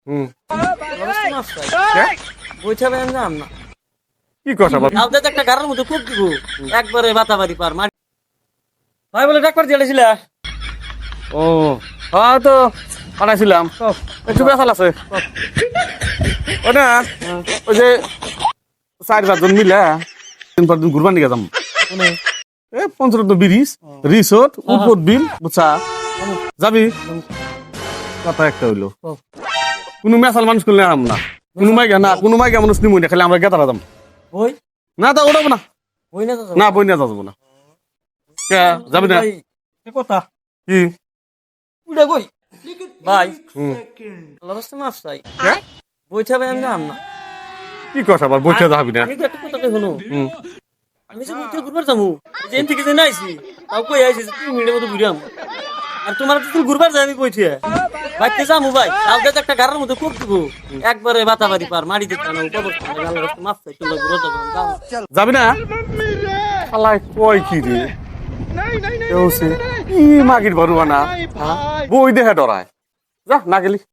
হুম অবস্থা মাছ খাই কে? বইটা বেন যাম না কি কথা বল আপনাদের একটা গাড়ার মধ্যে খুব দিব একবারে বাতাবাড়ি পার মার ভাই বলে ডাক্তার দিয়েছিল ও হ্যাঁ তো বানাইছিলাম একটু বেসাল আছে ও না ওই যে 4-5 জন মিলে 3-4 দিন ঘুরবার নিয়ে যাম এ পঞ্চরত্ন ব্রিজ রিসোর্ট উদ্বোধ বিল বুঝছা যাবি কথা একটা হইলো কোনো মেসাল মানুষ করলে আম না কোনো মাইগা মানুষ নিমই না খালি আমরা গেতারা যাম বই না তা ওটাবো না বই না না বই নিয়ে যাবো না কে যাবি না কথা কি উড়ে কই ভাই হুম অবস্থা মাছ খাই কে? বইটা বেন যাম না কি কথা আবার বইতে যাবি না আমি তো একটা কথা শুনো হুম আমি যে বইটা ঘুরবার যাবো যেন থেকে যে নাইছি তাও কই আইছি 3 মিনিটের মধ্যে ঘুরে আমু আর তোমার তো তুমি ঘুরবার যাই আমি কইছি বাইতে যামু ভাই আপনাদের একটা গাড়ার মধ্যে খুব দিব একবারে বাতাবাড়ি পার মারি দিতে না উপর গালের রাস্তা মাছ খাই তোমরা ঘুরে যাবো যাবি না শালাই কয় কি রে কেউ সে কি মাগির বড়ুয়া না বই দেখে ডরায় যা না গেলি